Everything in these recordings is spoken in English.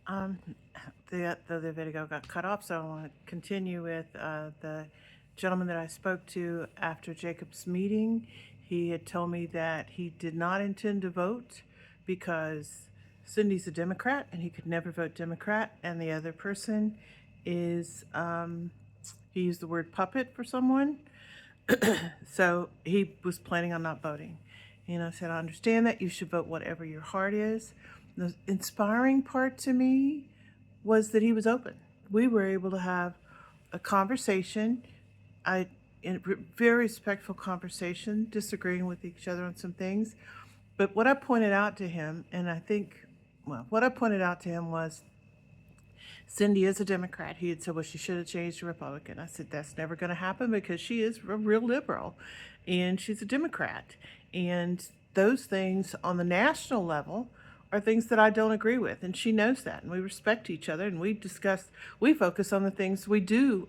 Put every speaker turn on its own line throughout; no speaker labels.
Um, the other video got cut off, so I want to continue with the gentleman that I spoke to after Jacob's meeting. He had told me that he did not intend to vote because Cindy's a Democrat and he could never vote Democrat, and the other person is, he used the word puppet for someone. So he was planning on not voting. I said, I understand that. You should vote whatever your heart is. The inspiring part to me was that he was open. We were able to have a conversation, in a very respectful conversation, disagreeing with each other on some things. But what I pointed out to him, and I think, well, what I pointed out to him was Cindy is a Democrat. He had said, well, she should have changed to Republican. I said, that's never going to happen because she is a real liberal and she's a Democrat. And those things on the national level are things that I don't agree with. And she knows that. And we respect each other and we focus on the things we do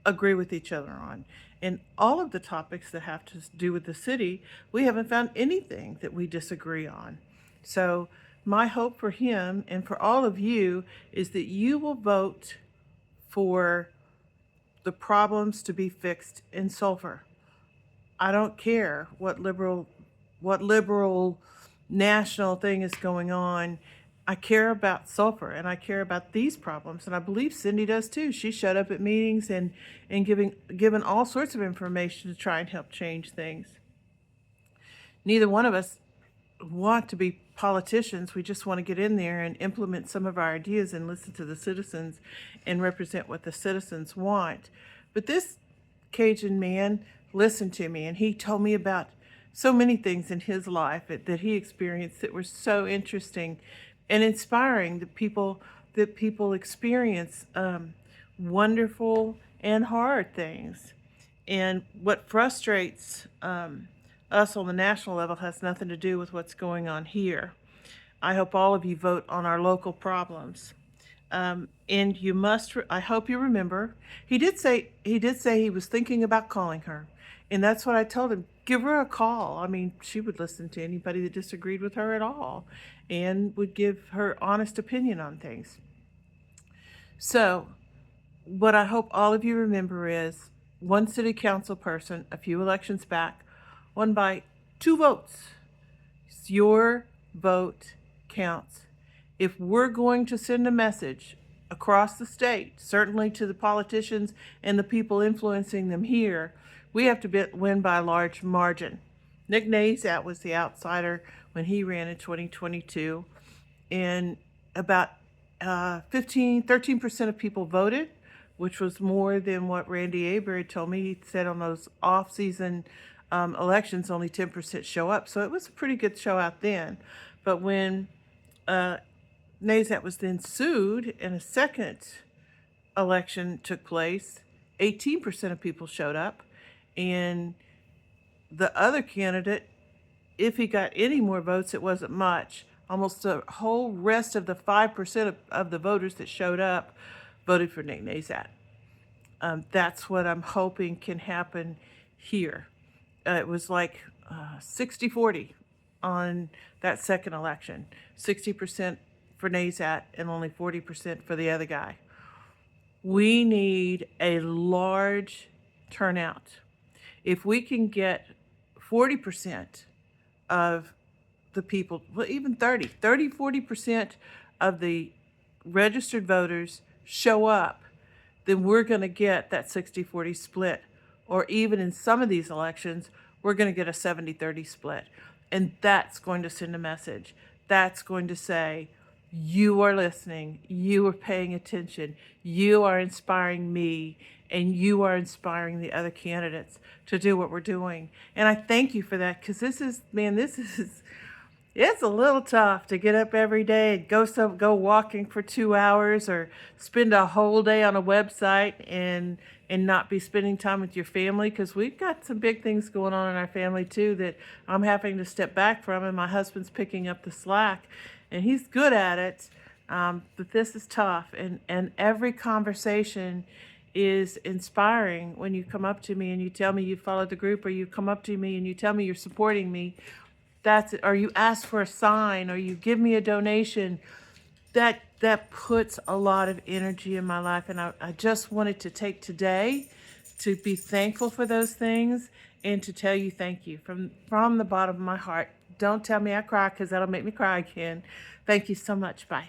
agree with each other on. And all of the topics that have to do with the city, we haven't found anything that we disagree on. So my hope for him and for all of you is that you will vote for the problems to be fixed in Sulphur. I don't care what liberal national thing is going on. I care about Sulphur and I care about these problems, and I believe Cindy does too. She showed up at meetings and given all sorts of information to try and help change things. Neither one of us want to be politicians. We just want to get in there and implement some of our ideas and listen to the citizens and represent what the citizens want. But this Cajun man listened to me and he told me about so many things in his life that he experienced that were so interesting and inspiring. That people experience wonderful and hard things. And what frustrates us on the national level has nothing to do with what's going on here. I hope all of you vote on our local problems. And you must, I hope you remember, he was thinking about calling her. And that's what I told him. Give her a call. I mean, she would listen to anybody that disagreed with her at all and would give her honest opinion on things. So, what I hope all of you remember is one city council person a few elections back won by 2 votes. Your vote counts. If we're going to send a message across the state, certainly to the politicians and the people influencing them here, we have to win by a large margin. Nick Nazat was the outsider when he ran in 2022, and about 13% of people voted, which was more than what Randy Aber told me. He said on those off-season elections, only 10% show up. So it was a pretty good show out then. But when Nazat was then sued and a second election took place, 18% of people showed up. And the other candidate, if he got any more votes, it wasn't much. Almost the whole rest of the 5% of the voters that showed up voted for Nick Nazat. That's what I'm hoping can happen here. It was like 60-40 on that second election. 60% for Nazat and only 40% for the other guy. We need a large turnout. If we can get 40% of the people, well, even 40% of the registered voters show up, then we're going to get that 60-40 split. Or even in some of these elections, we're going to get a 70-30 split. And that's going to send a message. That's going to say, you are listening, you are paying attention, you are inspiring me, and you are inspiring the other candidates to do what we're doing. And I thank you for that, because it's a little tough to get up every day and go walking for 2 hours or spend a whole day on a website and not be spending time with your family, because we've got some big things going on in our family too that I'm having to step back from, and my husband's picking up the slack, and he's good at it. But this is tough, and every conversation is inspiring when you come up to me and you tell me you followed the group, or you come up to me and you tell me you're supporting me. That's it. Or you ask for a sign, or you give me a donation. That that puts a lot of energy in my life. And I just wanted to take today to be thankful for those things and to tell you thank you from the bottom of my heart. Don't tell me I cry, because that'll make me cry again. Thank you so much. Bye.